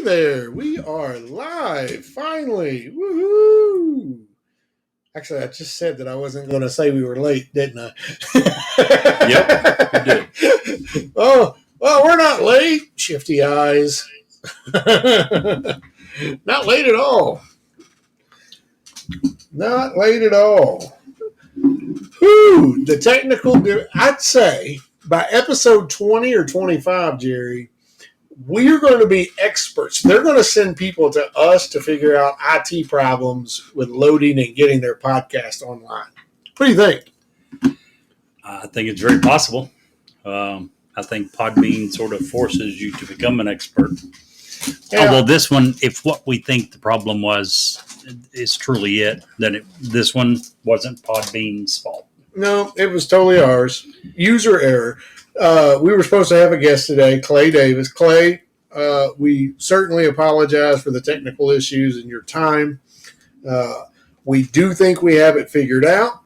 Hey there, we are live, finally. Woohoo! Actually, I just said that I wasn't going to say we were late, didn't I? Yep, you did. Oh, well, we're not late. Shifty eyes. Not late at all. Not late at all. Whew, the technical, I'd say by episode 20 or 25, Jerry, we're going to be experts. They're going to send people to us to figure out IT problems with loading and getting their podcast online. What do you think? I think it's very possible. I think Podbean sort of forces you to become an expert. Yeah. Although this one, if what we think the problem was is truly it, then this one wasn't Podbean's fault. No, it was totally ours. User error. We were supposed to have a guest today, Clay Davis. Clay, we certainly apologize for the technical issues and your time. We do think we have it figured out.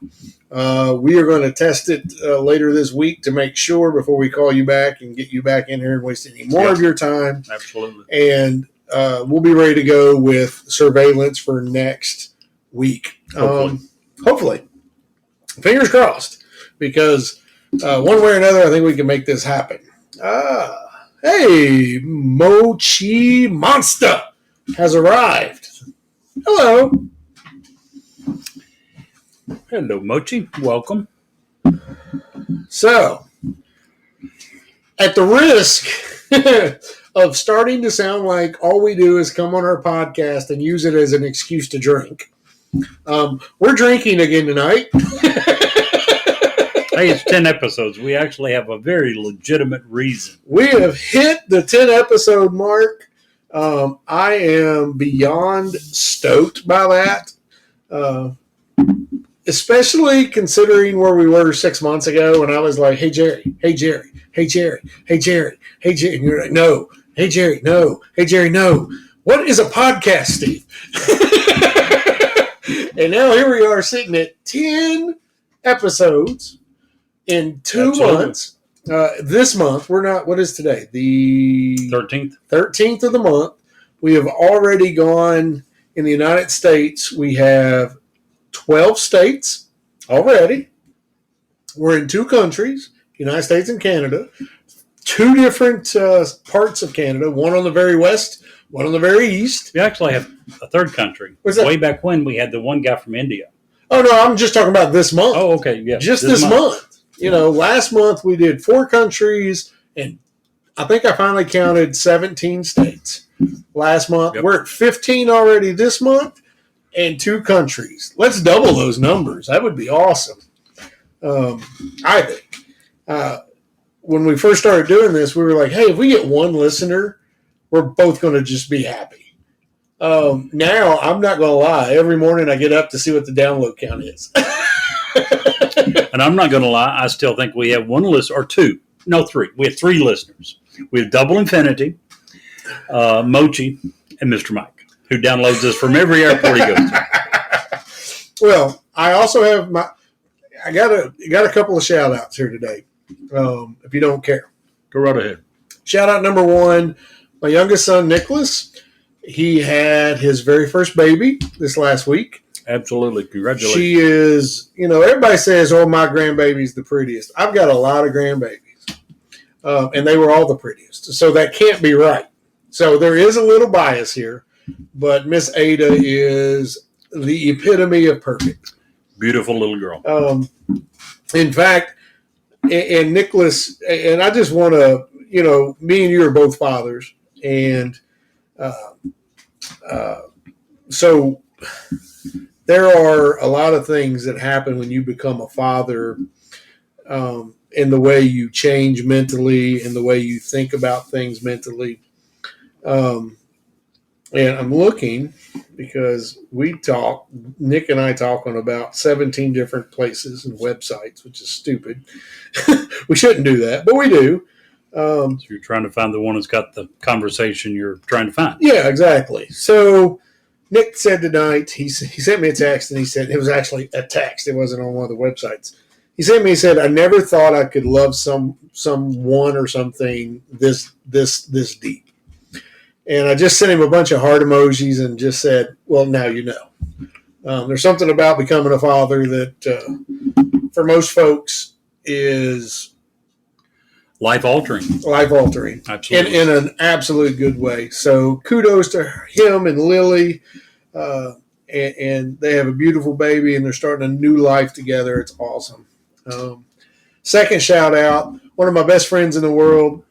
We are going to test it later this week to make sure before we call you back and get you back in here and waste any more of your time. Absolutely. And we'll be ready to go with surveillance for next week. Hopefully. Fingers crossed, because one way or another, I think we can make this happen. Hey, Mochi Monster has arrived. Hello. Hello, Mochi. Welcome. So, at the risk of starting to sound like all we do is come on our podcast and use it as an excuse to drink, we're drinking again tonight. Hey, it's 10 episodes. We actually have a very legitimate reason. We have hit the 10 episode mark. I am beyond stoked by that. Especially considering where we were 6 months ago when I was like, hey, Jerry, hey, Jerry, hey, Jerry, hey, Jerry, hey, Jerry. And you're like, no, hey, Jerry, no, hey, Jerry, no. What is a podcast, Steve? And now here we are sitting at 10 episodes in 2 months. This month, we're not, what is today? The 13th of the month. We have already gone in the United States. We have 12 states already. We're in 2 countries, United States and Canada. 2 different parts of Canada, one on the very west, one on the very east. We actually have a third country. What's that? Way back when we had the one guy from India. Oh, no, I'm just talking about this month. Oh, okay. Yeah. Just this month. You know, last month we did 4 countries, and I think I finally counted 17 states last month. Yep. We're at 15 already this month and 2 countries. Let's double those numbers. That would be awesome. I think. When we first started doing this, we were like, hey, if we get 1 listener, we're both going to just be happy. Now, I'm not going to lie. Every morning I get up to see what the download count is. And I'm not going to lie. I still think we have 1 listener, or 2. No, 3. We have 3 listeners. We have Double Infinity, Mochi, and Mr. Mike, who downloads us from every airport he goes to. Well, I also have I got a couple of shout outs here today. If you don't care. Go right ahead. Shout out number 1, my youngest son, Nicholas. He had his very first baby this last week. Absolutely. Congratulations. She is, everybody says, oh, my grandbaby's the prettiest. I've got a lot of grandbabies. And they were all the prettiest. So that can't be right. So there is a little bias here. But Miss Ada is the epitome of perfect. Beautiful little girl. In fact, and Nicholas, and I just want to, me and you are both fathers. And so there are a lot of things that happen when you become a father, in the way you change mentally, in the way you think about things mentally. And I'm looking because Nick and I talk on about 17 different places and websites, which is stupid. We shouldn't do that, but we do. So you're trying to find the one that's got the conversation you're trying to find. Yeah, exactly. So Nick said tonight, he sent me a text, and he said, it was actually a text. It wasn't on one of the websites. He said, I never thought I could love someone or something this deep. And I just sent him a bunch of heart emojis and just said, well, now you know. There's something about becoming a father that for most folks is life altering. Absolutely. In an absolute good way. So kudos to him and Lily. And they have a beautiful baby and they're starting a new life together. It's awesome. Second shout out, one of my best friends in the world,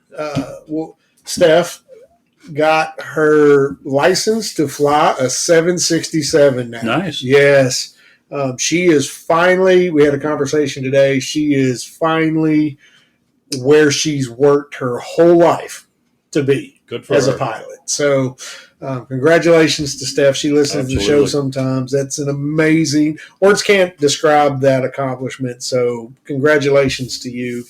Steph, got her license to fly a 767 now. Nice. Yes. She is finally, we had a conversation today, she is finally where she's worked her whole life to be. Good for as her. A pilot. So congratulations to Steph. She listens to the show sometimes. That's an amazing, words can't describe that accomplishment. So congratulations to you.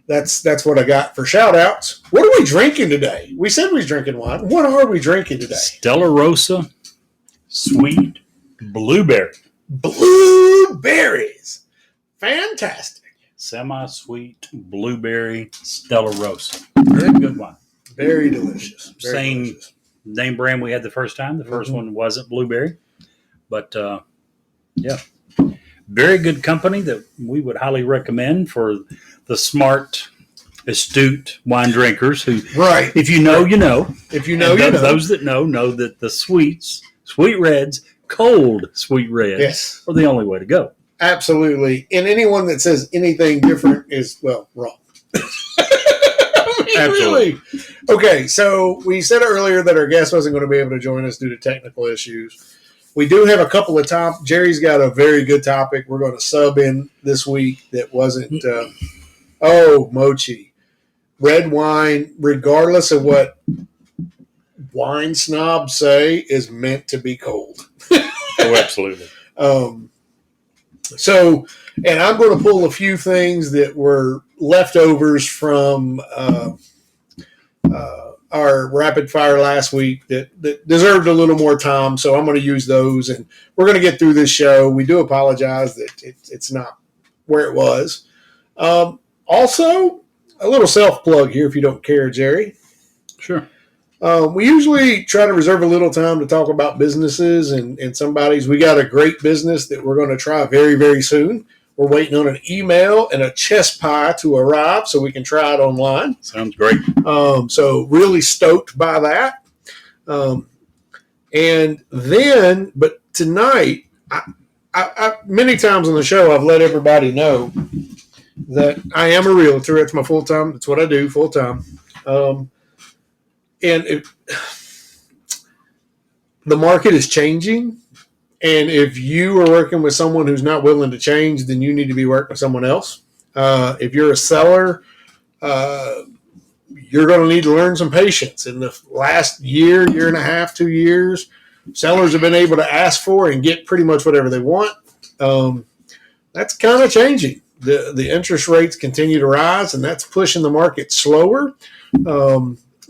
That's what I got for shout outs. What are we drinking today? We said we was drinking wine. What are we drinking today? Stella Rosa Sweet Blueberry. Blueberries. Fantastic. Semi-sweet blueberry Stella Rosa. Very good wine. Very delicious. Same name brand we had the first time. The first one wasn't blueberry. But, yeah. Very good company that we would highly recommend for the smart, astute wine drinkers who, right? If you know, you know. If you know, you know. Those that know that the sweet reds, cold sweet reds, yes, are the only way to go. Absolutely. And anyone that says anything different is, well, wrong. Absolutely. Really. Okay, so we said earlier that our guest wasn't going to be able to join us due to technical issues. We do have a couple of topics. Jerry's got a very good topic. We're going to sub in this week that wasn't, mochi. Red wine, regardless of what wine snobs say, is meant to be cold. Oh, absolutely. So, and I'm going to pull a few things that were leftovers from our rapid fire last week that deserved a little more time. So I'm going to use those, and we're going to get through this show. We do apologize that it's not where it was. Also, a little self-plug here if you don't care, Jerry. Sure. We usually try to reserve a little time to talk about businesses and somebody's. We got a great business that we're going to try very, very soon. We're waiting on an email and a chess pie to arrive so we can try it online. Sounds great. So really stoked by that. And then, but tonight, I many times on the show, I've let everybody know that I am a realtor. It's my full time. It's what I do full time. And the market is changing. And if you are working with someone who's not willing to change, then you need to be working with someone else. If you're a seller, you're going to need to learn some patience. In the last year and a half, 2 years, sellers have been able to ask for and get pretty much whatever they want. That's kind of changing. The interest rates continue to rise, and that's pushing the market slower.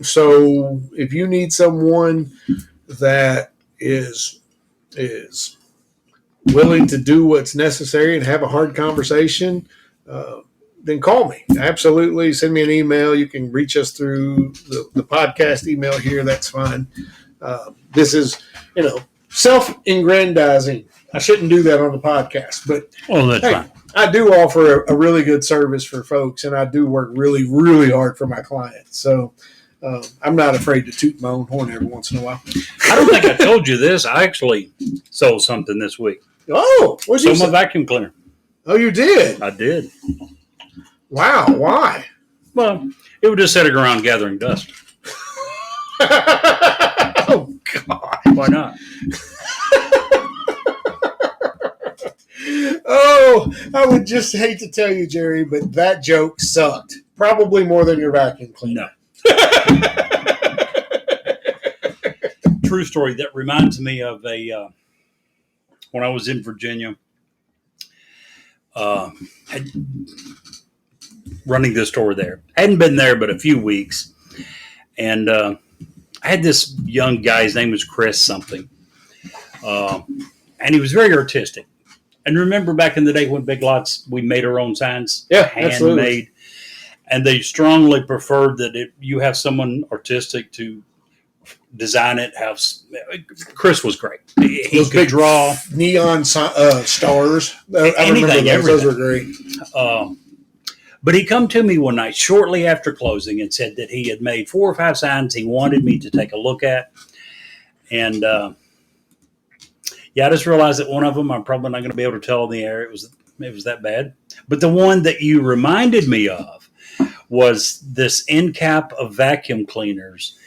So if you need someone that is willing to do what's necessary and have a hard conversation, then call me. Absolutely. Send me an email. You can reach us through the podcast email here. That's fine. This is, self-aggrandizing. I shouldn't do that on the podcast, but that's fine. I do offer a really good service for folks, and I do work really, really hard for my clients. So I'm not afraid to toot my own horn every once in a while. I don't think I told you this. I actually sold something this week. Oh, what'd you say? My vacuum cleaner. Oh, you did? I did. Wow. Why? Well, it was just sitting around gathering dust. Oh, God. Why not? Oh, I would just hate to tell you, Jerry, but that joke sucked. Probably more than your vacuum cleaner. No. True story. That reminds me of when I was in Virginia, running this store there. I hadn't been there but a few weeks. And I had this young guy, his name was Chris something. And he was very artistic. And remember back in the day when Big Lots, we made our own signs? Yeah, handmade. absolutely. And they strongly preferred that you have someone artistic to design it. Chris was great. He Those could big draw neon stars. I remember those. Those were great. But he come to me one night shortly after closing and said that he had made 4 or 5 signs he wanted me to take a look at. And I just realized that one of them I'm probably not going to be able to tell in the air. It was that bad. But the one that you reminded me of was this end cap of vacuum cleaners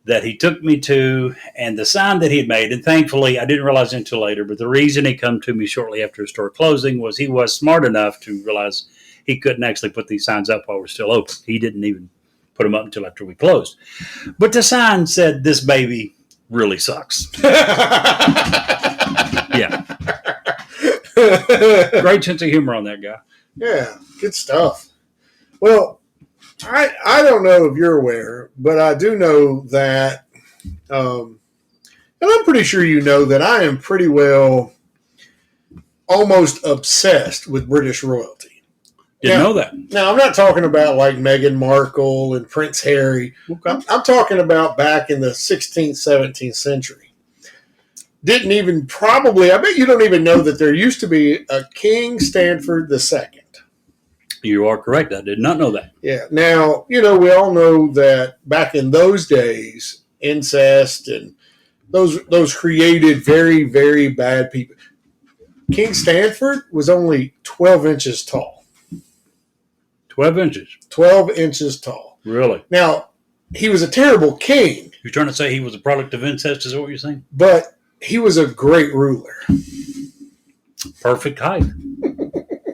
that he took me to, and the sign that he had made. And thankfully, I didn't realize it until later, but the reason he come to me shortly after his store closing was he was smart enough to realize he couldn't actually put these signs up while we're still open. He didn't even put them up until after we closed. But the sign said, "This baby really sucks." Yeah. Great sense of humor on that guy. Yeah, good stuff. Well, I don't know if you're aware, but I do know that, and I'm pretty sure you know that I am pretty well almost obsessed with British royalty. Didn't know that. Now, I'm not talking about like Meghan Markle and Prince Harry. Okay. I'm talking about back in the 16th, 17th century. Didn't even probably, I bet you don't even know that there used to be a King Stanford II. You are correct. I did not know that. Yeah. Now, we all know that back in those days, incest and those created very, very bad people. King Stanford was only 12 inches tall. 12 inches. 12 inches tall. Really? Now, he was a terrible king. You're trying to say he was a product of incest, is that what you're saying? But he was a great ruler. Perfect height.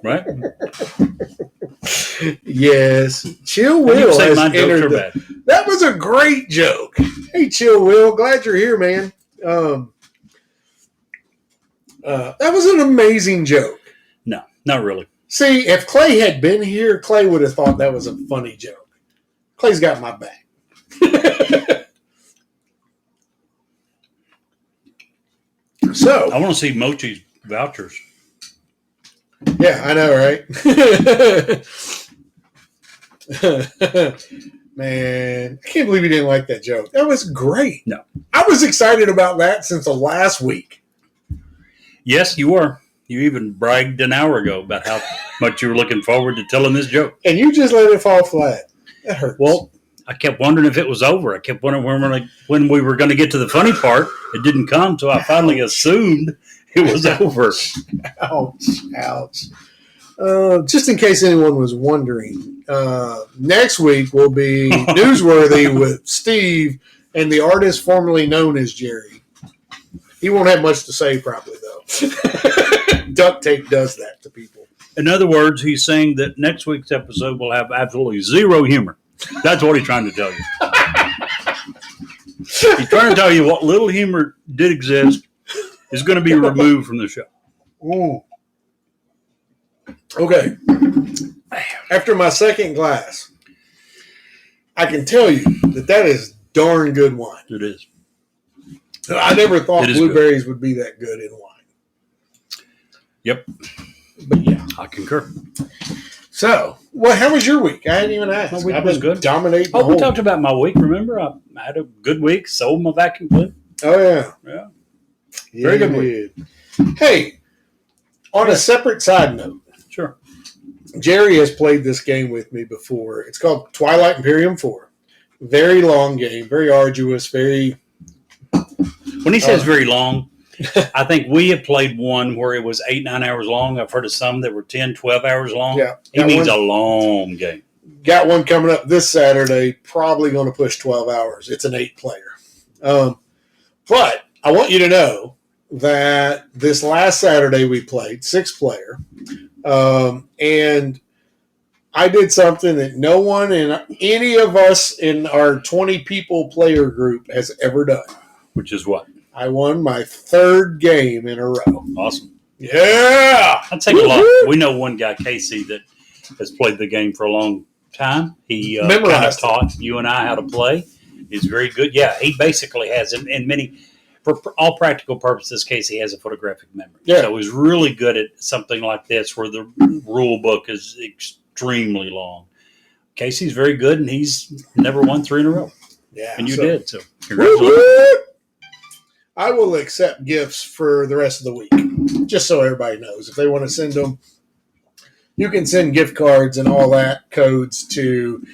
Right? Yes. Chill Will has entered that was a great joke. Hey, Chill Will. Glad you're here, man. That was an amazing joke. No, not really. See, if Clay had been here, Clay would have thought that was a funny joke. Clay's got my back. So I want to see Mochi's vouchers. Yeah, I know, right? Man, I can't believe you didn't like that joke. That was great. No. I was excited about that since the last week. Yes, you were. You even bragged an hour ago about how much you were looking forward to telling this joke. And you just let it fall flat. That hurts. Well, I kept wondering if it was over. I kept wondering when we were going to get to the funny part. It didn't come, so I finally assumed it was over. Ouch, ouch. Just in case anyone was wondering, next week will be Newsworthy with Steve and the artist formerly known as Jerry. He won't have much to say probably, though. Duct tape does that to people. In other words, he's saying that next week's episode will have absolutely zero humor. That's what he's trying to tell you. He's trying to tell you what little humor did exist is going to be removed from the show. Ooh. Okay. After my second glass, I can tell you that is darn good wine. It is. I never thought blueberries would be that good in wine. Yep. But yeah. I concur. So, how was your week? I hadn't even asked. My week was good. Dominating. Oh, we talked about my week. Remember, I had a good week. Sold my vacuum cleaner. Oh yeah. Yeah. Very good week. Hey, on a separate side note. Sure. Jerry has played this game with me before. It's called Twilight Imperium 4. Very long game. Very arduous. Very. When he says very long, I think we have played one where it was 8-9 hours long. I've heard of some that were 10-12 hours long. Yeah, he means a long game. Got one coming up this Saturday, probably going to push 12 hours. It's an 8-player. But I want you to know that this last Saturday we played 6-player. And I did something that no one in any of us in our 20 people player group has ever done. Which is what? I won my third game in a row. Awesome. Yeah. I'll take a lot. We know one guy, Casey, that has played the game for a long time. He kind of taught you and I how to play. He's very good. Yeah, he basically has, in many, for all practical purposes, Casey has a photographic memory. Yeah. So he's really good at something like this where the rule book is extremely long. Casey's very good, and he's never won 3 in a row. Yeah, And you so, did. So woo-woo! congratulations. I will accept gifts for the rest of the week, just so everybody knows. If they want to send them, you can send gift cards and all that codes to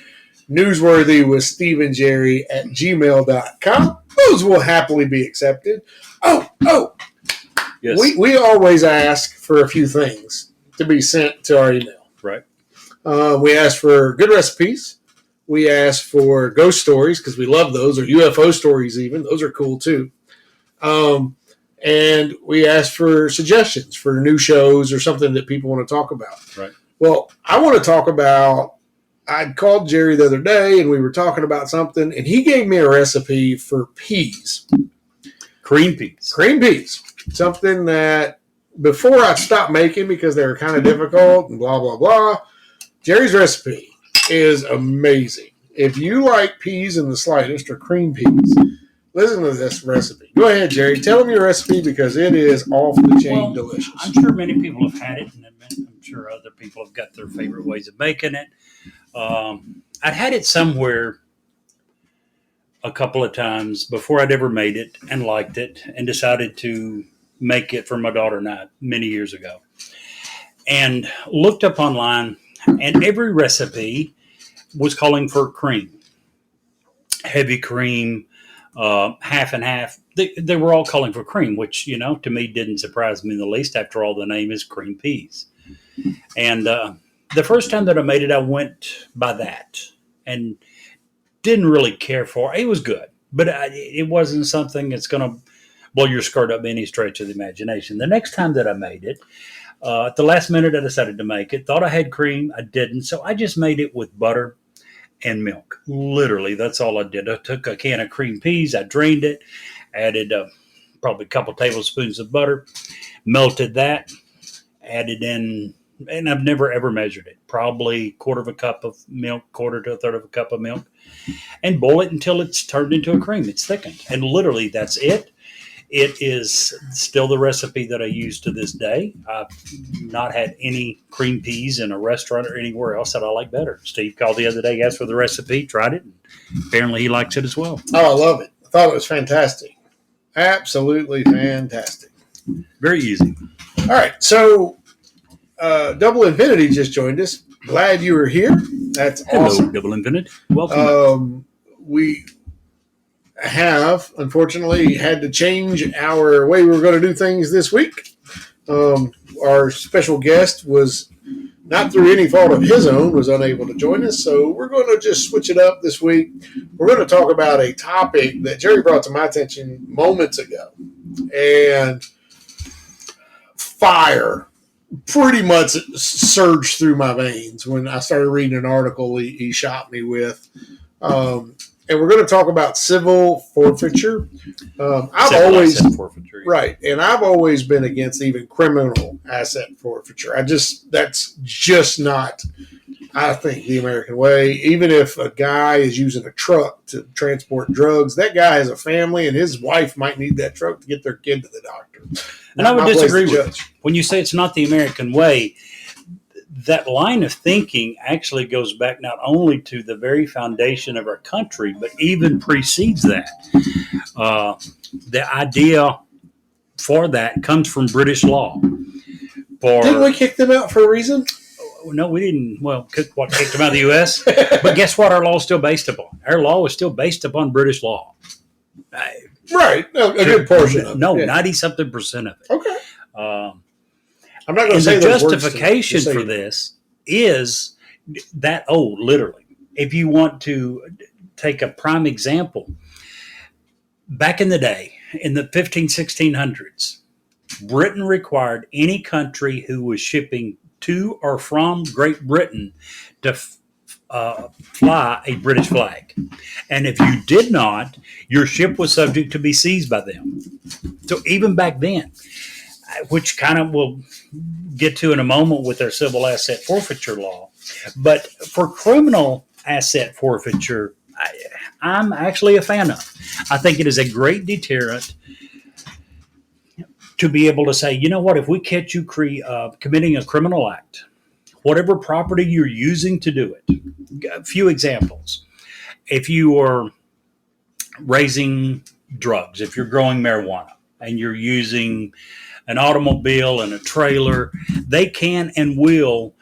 newsworthy with Steve and Jerry at gmail.com. Those will happily be accepted. Oh, Yes. we always ask for a few things to be sent to our email. Right. We ask for good recipes. We ask for ghost stories because we love those, or UFO stories even. Those are cool too. And we ask for suggestions for new shows or something that people want to talk about. Right. Well, I want to talk about, I called Jerry the other day and we were talking about something, and he gave me a recipe for peas. Cream peas. Cream peas. Something that before I stopped making because they were kind of difficult and blah, blah, blah. Jerry's recipe is amazing. If you like peas in the slightest, or cream peas, listen to this recipe. Go ahead, Jerry. Tell them your recipe because it is off the chain delicious. I'm sure many people have had it, and I'm sure other people have got their favorite ways of making it. I'd had it somewhere a couple of times before I'd ever made it and liked it and decided to make it for my daughter and I many years ago. And looked up online, and every recipe was calling for cream, heavy cream, half and half. They were all calling for cream, which, to me didn't surprise me in the least. After all, the name is cream peas. And the first time that I made it, I went by that and didn't really care for it. It was good, but it wasn't something that's going to blow your skirt up any stretch of the imagination. The next time that I made it, at the last minute, I decided to make it. Thought I had cream. I didn't. So I just made it with butter and milk. Literally, that's all I did. I took a can of cream peas. I drained it, added probably a couple tablespoons of butter, melted that, added in, and I've never ever measured it, probably quarter of a cup of milk, quarter to a third of a cup of milk, and boil it until it's turned into a cream. It's thickened. And literally, that's it. It is still the recipe that I use to this day. I've not had any cream peas in a restaurant or anywhere else that I like better. Steve called the other day, asked for the recipe, tried it, and apparently he likes it as well. Oh, I love it. I thought it was fantastic. Absolutely fantastic. Very easy. All right, so Double Infinity just joined us. Glad you were here. That's awesome. Hello, Double Infinite. Welcome. We have, unfortunately, had to change our way we were going to do things this week. Our special guest was, not through any fault of his own, was unable to join us, so we're going to just switch it up this week. We're going to talk about a topic that Jerry brought to my attention moments ago, and fire pretty much surged through my veins when I started reading an article he shot me with. And we're going to talk about civil forfeiture. I've always right, and I've always been against even criminal asset forfeiture. That's just not, I think, the American way. Even if a guy is using a truck to transport drugs, that guy has a family, and his wife might need that truck to get their kid to the doctor. And I would disagree with you. When you say it's not the American way, that line of thinking actually goes back not only to the very foundation of our country, but even precedes that. The idea for that comes from British law. Didn't we kick them out for a reason? No, we didn't. Well, kicked them out of the U.S.? But guess what our law is still based upon? Our law is still based upon British law. Right. A good portion of it. No, 90-something% of it. Okay. I'm not going to say the justification for this is that old, literally. If you want to take a prime example, back in the day, in the 1600s, Britain required any country who was shipping to or from Great Britain to fly a British flag. And if you did not, your ship was subject to be seized by them. So even back then, which kind of we'll get to in a moment with their civil asset forfeiture law. But for criminal asset forfeiture, I'm actually a fan of. I think it is a great deterrent to be able to say, you know what, if we catch you committing a criminal act, whatever property you're using to do it. A few examples. If you are raising drugs, if you're growing marijuana and you're using an automobile and a trailer, they can and will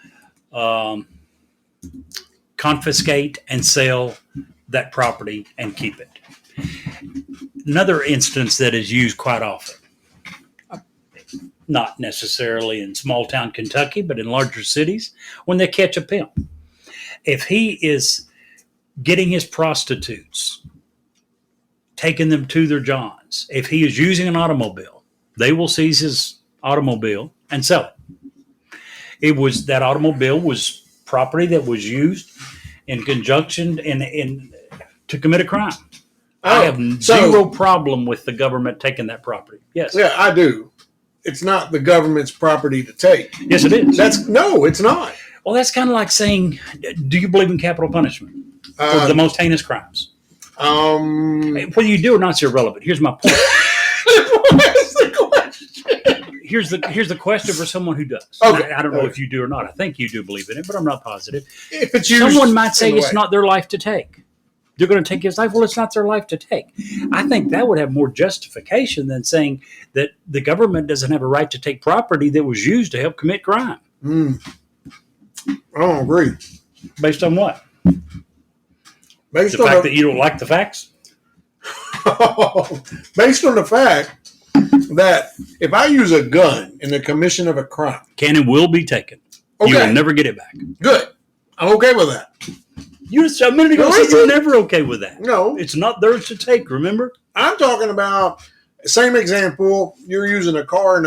confiscate and sell that property and keep it. Another instance that is used quite often, not necessarily in small town Kentucky, but in larger cities, when they catch a pimp. If he is getting his prostitutes, taking them to their johns, if he is using an automobile, they will seize his automobile and sell it. That automobile was property that was used in conjunction to commit a crime. I have zero problem with the government taking that property. Yes. Yeah, I do. It's not the government's property to take. Yes, it is. No, it's not. Well, that's kind of like saying, do you believe in capital punishment for the most heinous crimes? Whether you do or not is irrelevant. Here's my point. What's the question? Here's the question for someone who does. Okay. I don't know if you do or not. I think you do believe in it, but I'm not positive. If it's used, someone might say it's not their life to take. They're going to take his life. Well, it's not their life to take. I think that would have more justification than saying that the government doesn't have a right to take property that was used to help commit crime. I don't agree. Based on what? Based the on fact that you don't like the facts? Based on the fact that if I use a gun in the commission of a crime, can and will be taken. Okay. You will never get it back. Good. I'm okay with that. You a minute ago said you're never okay with that. No. It's not theirs to take, remember? I'm talking about, same example, you're using a car in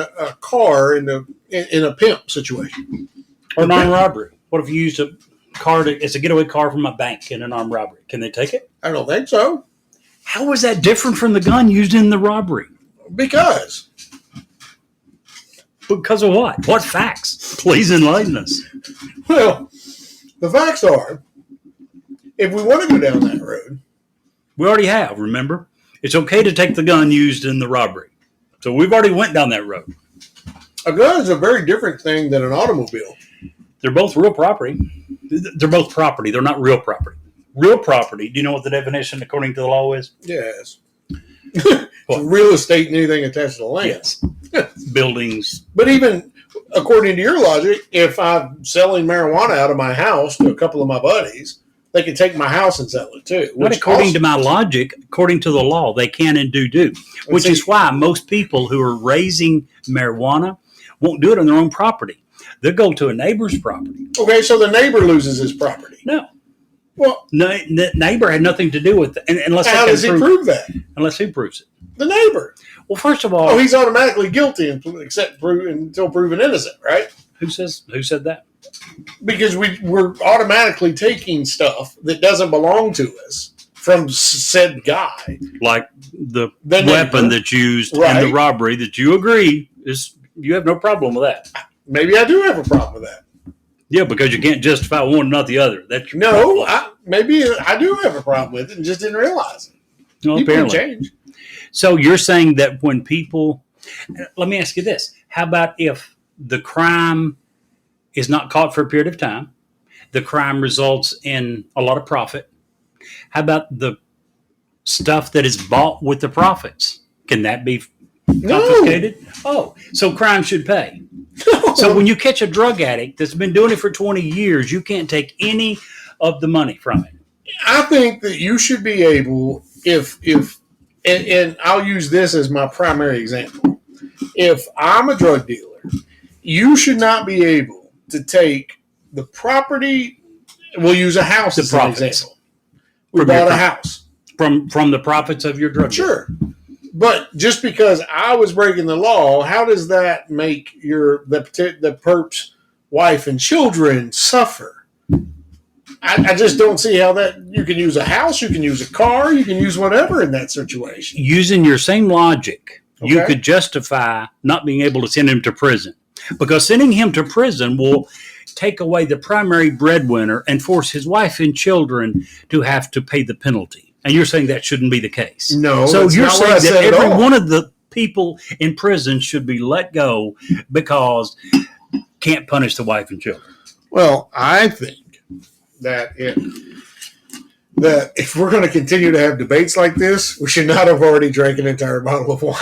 a pimp situation. Or non-robbery. What if you used a car it's a getaway car from a bank in an armed robbery? Can they take it? I don't think so. How is that different from the gun used in the robbery? Because of what? What facts? Please enlighten us. Well, the facts are, if we want to go down that road, we already have, remember? It's okay to take the gun used in the robbery. So we've already went down that road. A gun is a very different thing than an automobile. They're both real property. They're both property. They're not real property. Real property, do you know what the definition according to the law is? Yes. Real estate and anything attached to the land. Yes. Buildings. But even according to your logic, if I'm selling marijuana out of my house to a couple of my buddies, they can take my house and sell it too. Not according to my logic, according to the law, they can and do. Which is why most people who are raising marijuana won't do it on their own property. They'll go to a neighbor's property. Okay, so the neighbor loses his property. No. Well, the neighbor had nothing to do with it. Unless how does he prove that? Unless he proves it. The neighbor. Well, first of all... he's automatically guilty until proven innocent, right? Who said that? Because we're automatically taking stuff that doesn't belong to us from said guy. Like the weapon that's used in the robbery that you agree is... You have no problem with that. Maybe I do have a problem with that. Yeah, because you can't justify one and not the other. That's your maybe I do have a problem with it and just didn't realize it. No, people apparently. Change. So you're saying that when people... Let me ask you this. How about if the crime is not caught for a period of time, the crime results in a lot of profit, how about the stuff that is bought with the profits? Can that be confiscated? No. Oh, so crime should pay. No. So when you catch a drug addict that's been doing it for 20 years, you can't take any of the money from it. I think that you should be able, and I'll use this as my primary example. If I'm a drug dealer, you should not be able to take the property. We'll use a house as an example. We bought a house. From the profits of your drug deal. Sure. But just because I was breaking the law, how does that make the perp's wife and children suffer? I just don't see how that. You can use a house, you can use a car, you can use whatever in that situation. Using your same logic, you could justify not being able to send him to prison. Because sending him to prison will take away the primary breadwinner and force his wife and children to have to pay the penalty. And you're saying that shouldn't be the case. No. So you're saying that every one of the people in prison should be let go because can't punish the wife and children. Well, I think that if we're going to continue to have debates like this, we should not have already drank an entire bottle of wine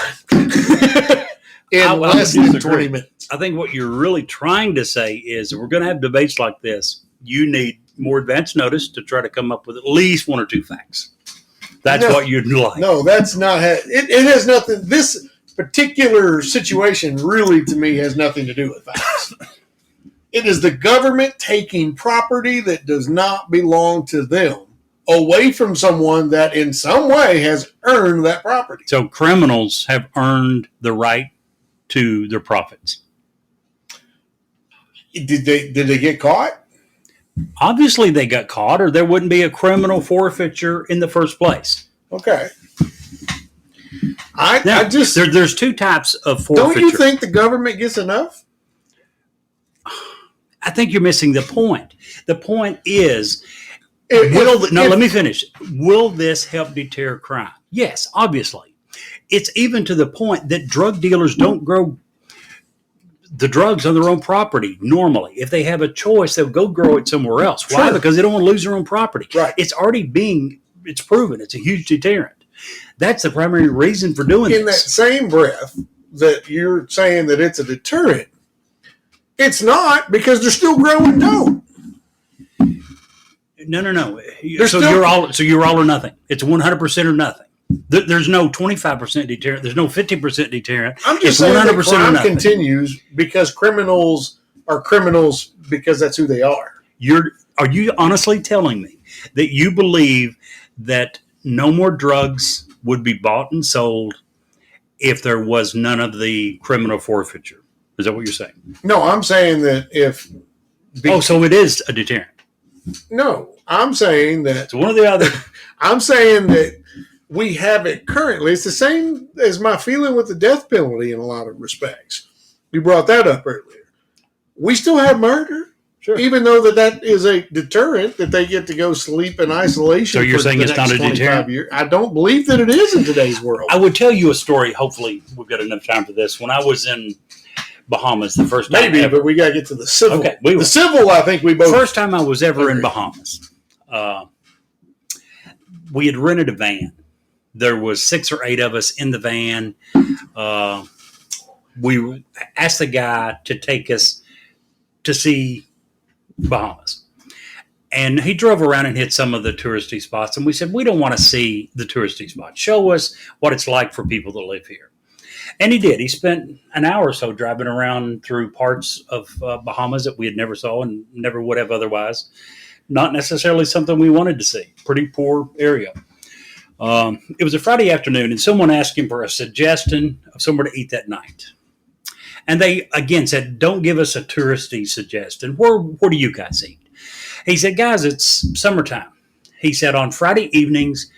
in less than 20 minutes. I think what you're really trying to say is if we're going to have debates like this, you need more advance notice to try to come up with at least one or two facts. That's what you'd like. No, that's not. It has nothing. This particular situation really, to me, has nothing to do with facts. It is the government taking property that does not belong to them away from someone that in some way has earned that property. So criminals have earned the right to their profits. Did they get caught? Obviously they got caught or there wouldn't be a criminal forfeiture in the first place. Okay. There's two types of forfeiture. Don't you think the government gets enough? I think you're missing the point. The point is, let me finish. Will this help deter crime? Yes, obviously. It's even to the point that drug dealers don't grow the drugs on their own property normally. If they have a choice, they'll go grow it somewhere else. Why? Sure. Because they don't want to lose their own property. Right. It's proven. It's a huge deterrent. That's the primary reason for doing this. In that same breath that you're saying that it's a deterrent, it's not, because they're still growing dope. No. You're all or nothing. It's 100% or nothing. There's no 25% deterrent. There's no 50% deterrent. I'm just saying that crime continues because criminals are criminals because that's who they are. Are you honestly telling me that you believe that no more drugs would be bought and sold if there was none of the criminal forfeiture? Is that what you're saying? No, I'm saying that so it is a deterrent. No, I'm saying that it's one or the other. I'm saying that we have it currently. It's the same as my feeling with the death penalty in a lot of respects. You brought that up earlier. We still have murder. Sure. Even though that is a deterrent that they get to go sleep in isolation. So you're saying it's not a deterrent? Years. I don't believe that it is in today's world. I would tell you a story. Hopefully we've got enough time for this. When I was in Bahamas the first time. Maybe, but we got to get to the civil. Okay, the civil, I think we both. First time I was ever in Bahamas. We had rented a van. There was 6 or 8 of us in the van. We asked the guy to take us to see Bahamas. And he drove around and hit some of the touristy spots. And we said, we don't want to see the touristy spots. Show us what it's like for people that live here. And he did. He spent an hour or so driving around through parts of Bahamas that we had never saw and never would have otherwise. Not necessarily something we wanted to see. Pretty poor area. It was a Friday afternoon, and someone asked him for a suggestion of somewhere to eat that night. And they, again, said, don't give us a touristy suggestion. Where do you guys eat? He said, guys, it's summertime. He said, on Friday evenings,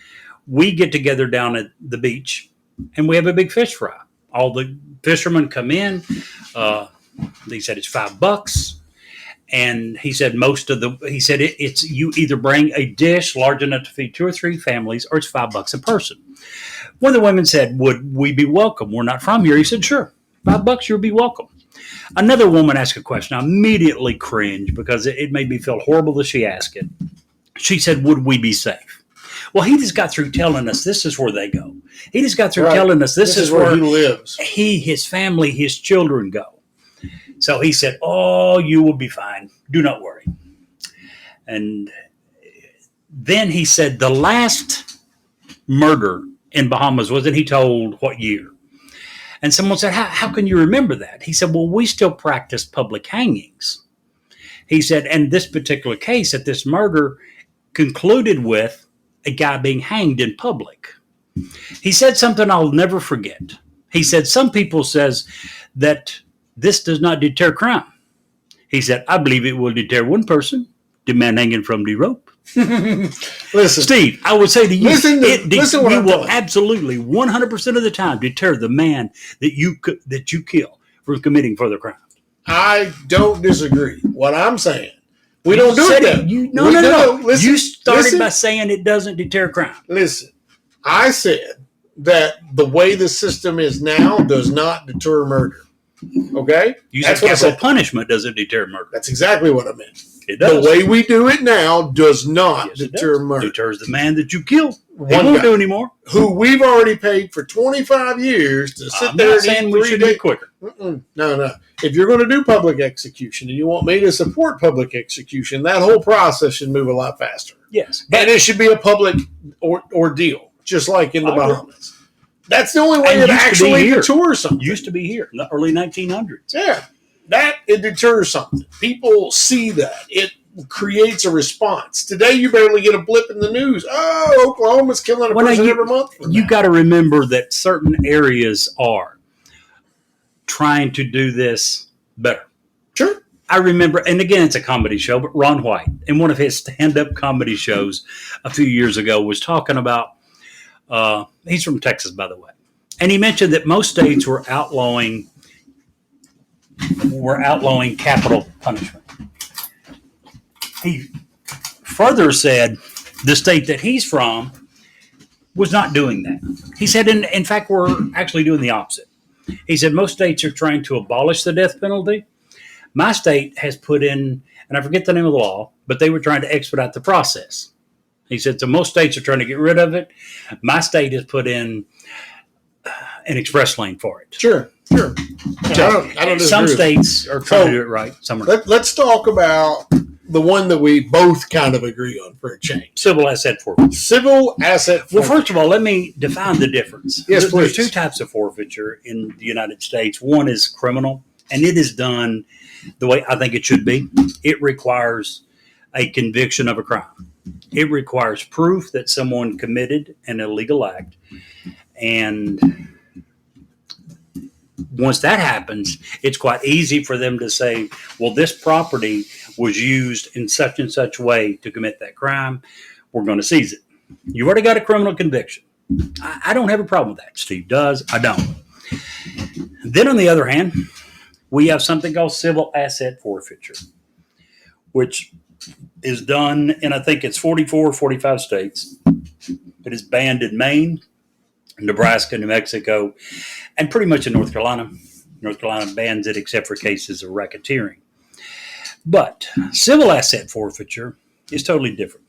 we get together down at the beach, and we have a big fish fry. All the fishermen come in. He said, it's $5. And he said, it's you either bring a dish large enough to feed 2 or 3 families, or it's $5 a person. One of the women said, would we be welcome? We're not from here. He said, sure, $5, you'll be welcome. Another woman asked a question. I immediately cringed because it made me feel horrible that she asked it. She said, would we be safe? Well, he just got through telling us this is where they go. He just got through telling us this is where he lives. He, his family, his children go. So he said, oh, you will be fine. Do not worry. And then he said the last murder in Bahamas was, and he told what year. And someone said, how can you remember that? He said, well, we still practice public hangings. He said, and this particular case at this murder concluded with a guy being hanged in public. He said something I'll never forget. He said, some people says that this does not deter crime. He said, I believe it will deter one person, the man hanging from the rope. Listen, Steve, I would say to you, listen we will absolutely 100% of the time deter the man that you kill from committing further crime. I don't disagree. What I'm saying, we don't do that. No. Listen, you started by saying it doesn't deter crime. Listen, I said that the way the system is now does not deter murder. Okay? You said That's what I capital said. punishment doesn't deter murder. That's exactly what I meant. It does. The way we do it now does not Yes, it deter does. murder. Deters the man that you killed. He One won't guy do anymore. who we've already paid for 25 years to sit I'm there not and saying eat we 3 should do days. it quicker. No. If you're going to do public execution and you want me to support public execution, that whole process should move a lot faster. Yes. And it should be a public ordeal, just like in the Bahamas. That's the only way And it used to be actually here. deters something. Used to be here in the early 1900s. Yeah, that it deters something. People see that. It creates a response. Today, you barely get a blip in the news. Oh, Oklahoma's killing a person every month. You got to remember that certain areas are trying to do this better. Sure. I remember, and again, it's a comedy show, but Ron White, in one of his stand-up comedy shows a few years ago, was talking about, he's from Texas, by the way, and he mentioned that most states were outlawing capital punishment. He further said the state that he's from was not doing that. He said, in fact, we're actually doing the opposite. He said most states are trying to abolish the death penalty. My state has put in, and I forget the name of the law, but they were trying to expedite the process. He said, so most states are trying to get rid of it. My state has put in an express lane for it. Sure. I don't Some disagree. states are trying to do it right. Some are not. Let's talk about the one that we both kind of agree on for a change. Civil asset forfeiture. Civil asset forfeiture. Well, first of all, let me define the difference. Yes, There's please. 2 types of forfeiture in the United States. One is criminal, and it is done the way I think it should be. It requires a conviction of a crime. It requires proof that someone committed an illegal act. And once that happens, it's quite easy for them to say, well, this property was used in such and such way to commit that crime. We're going to seize it. You've already got a criminal conviction. I don't have a problem with that. Steve does. I don't. Then on the other hand, we have something called civil asset forfeiture, which is done in, I think it's 44, 45 states. It is banned in Maine, Nebraska, New Mexico, and pretty much in North Carolina. North Carolina bans it except for cases of racketeering. But civil asset forfeiture is totally different.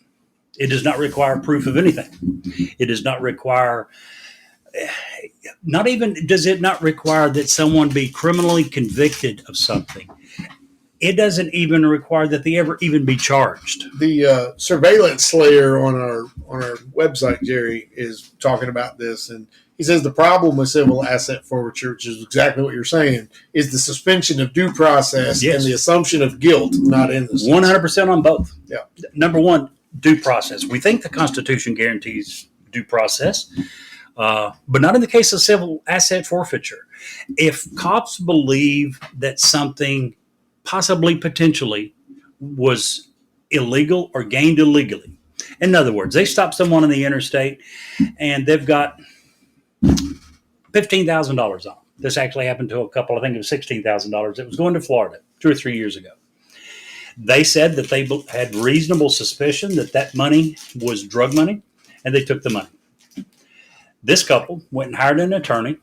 It does not require proof of anything. It does not require, not even does it not require that someone be criminally convicted of something. It doesn't even require that they ever even be charged. The surveillance slayer on our website, Jerry, is talking about this, and he says the problem with civil asset forfeiture, which is exactly what you're saying, is the suspension of due process and the assumption of guilt, not innocence. 100% on both. Yeah. Number one, due process. We think the Constitution guarantees due process, but not in the case of civil asset forfeiture. If cops believe that something possibly, potentially, was illegal or gained illegally. In other words, they stop someone on the interstate and they've got $15,000 on them. This actually happened to a couple, I think it was $16,000. It was going to Florida 2 or 3 years ago. They said that they had reasonable suspicion that that money was drug money, and they took the money. This couple went and hired an attorney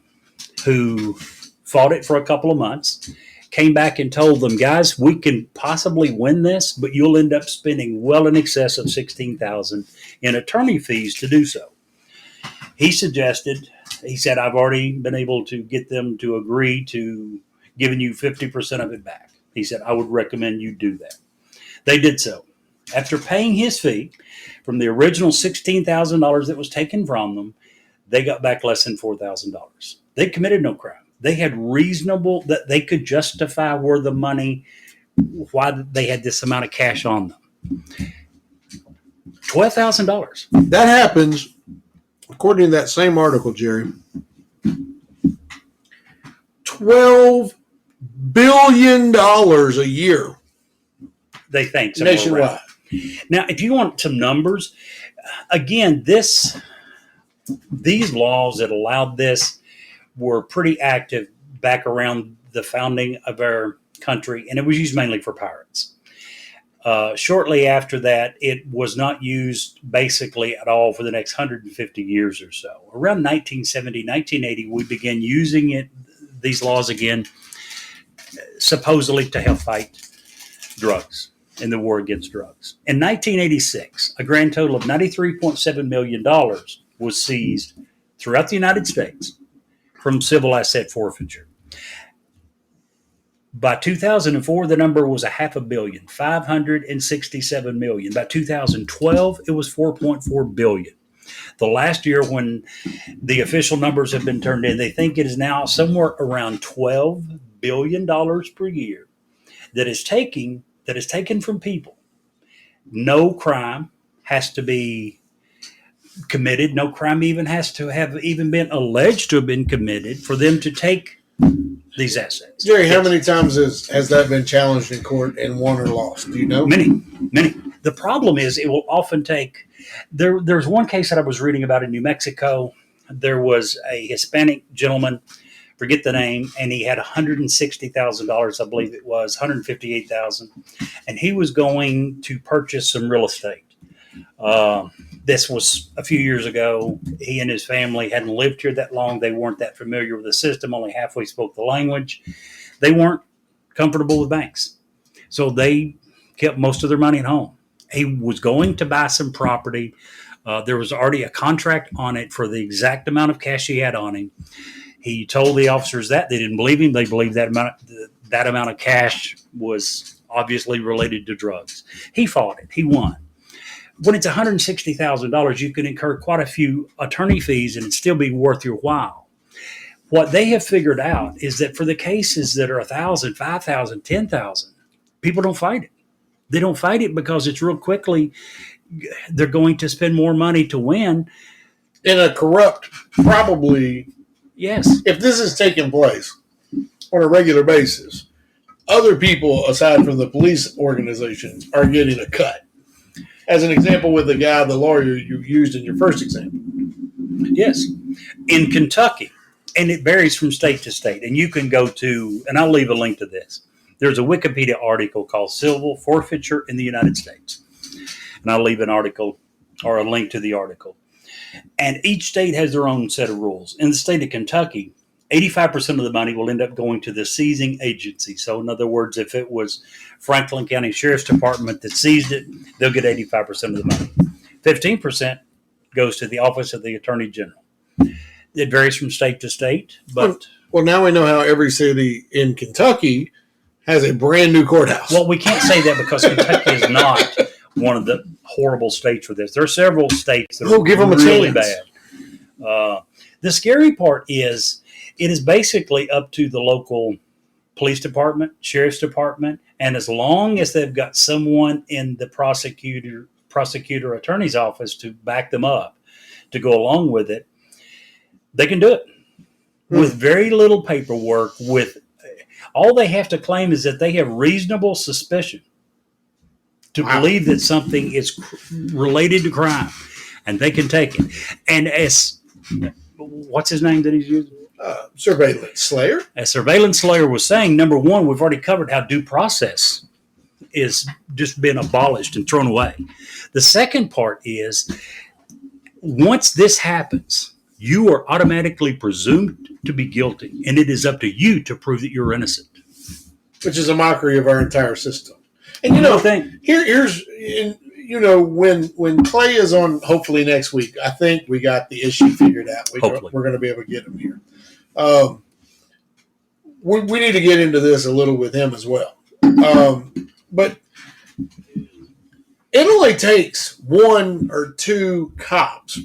who fought it for a couple of months, came back and told them, guys, we can possibly win this, but you'll end up spending well in excess of $16,000 in attorney fees to do so. He said, I've already been able to get them to agree to giving you 50% of it back. He said, I would recommend you do that. They did so. After paying his fee from the original $16,000 that was taken from them, they got back less than $4,000. They committed no crime. They had reasonable, that they could justify where the money, why they had this amount of cash on them. $12,000. That happens, according to that same article, Jerry, $12 billion a year. They think nationwide. Now, if you want some numbers, again, these laws that allowed this were pretty active back around the founding of our country, and it was used mainly for pirates. Shortly after that, it was not used basically at all for the next 150 years or so. Around 1970, 1980, we began using these laws again supposedly to help fight drugs in the war against drugs. In 1986, a grand total of $93.7 million was seized throughout the United States from civil asset forfeiture. By 2004, the number was a half a billion, 567 million. By 2012, it was 4.4 billion. The last year, when the official numbers have been turned in, they think it is now somewhere around $12 billion per year that is taken from people. No crime has to be committed. No crime even has to have even been alleged to have been committed for them to take these assets. Jerry, how many times has that been challenged in court and won or lost? Do you know? Many. The problem is it will often take. There's one case that I was reading about in New Mexico. There was a Hispanic gentleman, forget the name, and he had $160,000, I believe it was, $158,000, and he was going to purchase some real estate. This was a few years ago. He and his family hadn't lived here that long. They weren't that familiar with the system, only halfway spoke the language. They weren't comfortable with banks. So they kept most of their money at home. He was going to buy some property. There was already a contract on it for the exact amount of cash he had on him. He told the officers that. They didn't believe him. They believed that amount of cash was obviously related to drugs. He fought it. He won. When it's $160,000, you can incur quite a few attorney fees and it still be worth your while. What they have figured out is that for the cases that are 1,000, 5,000, 10,000, people don't fight it. They don't fight it because it's real quickly they're going to spend more money to win. In a corrupt, probably. Yes. If this is taking place on a regular basis, other people aside from the police organization are getting a cut. As an example with the lawyer you used in your first example. Yes. In Kentucky, and it varies from state to state, and you can go to, and I'll leave a link to this. There's a Wikipedia article called Civil Forfeiture in the United States. And I'll leave an article or a link to the article. And each state has their own set of rules. In the state of Kentucky, 85% of the money will end up going to the seizing agency. So in other words, if it was Franklin County Sheriff's Department that seized it, they'll get 85% of the money. 15% goes to the Office of the Attorney General. It varies from state to state, but... Well, now we know how every city in Kentucky has a brand new courthouse. Well, we can't say that because Kentucky is not one of the horrible states for this. There are several states that are give them really a chance. bad. The scary part is it is basically up to the local police department, sheriff's department, and as long as they've got someone in the prosecutor attorney's office to back them up, to go along with it, they can do it with very little paperwork. With all they have to claim is that they have reasonable suspicion to believe that something is related to crime, and they can take it. And as what's his name that he's using? Surveillance Slayer. As Surveillance Slayer was saying, number one, we've already covered how due process is just been abolished and thrown away. The second part is once this happens, you are automatically presumed to be guilty, and it is up to you to prove that you're innocent. Which is a mockery of our entire system. And here's when Clay is on, hopefully next week, I think we got the issue figured out. We're going to be able to get him here. We need to get into this a little with him as well. But it only takes one or two cops,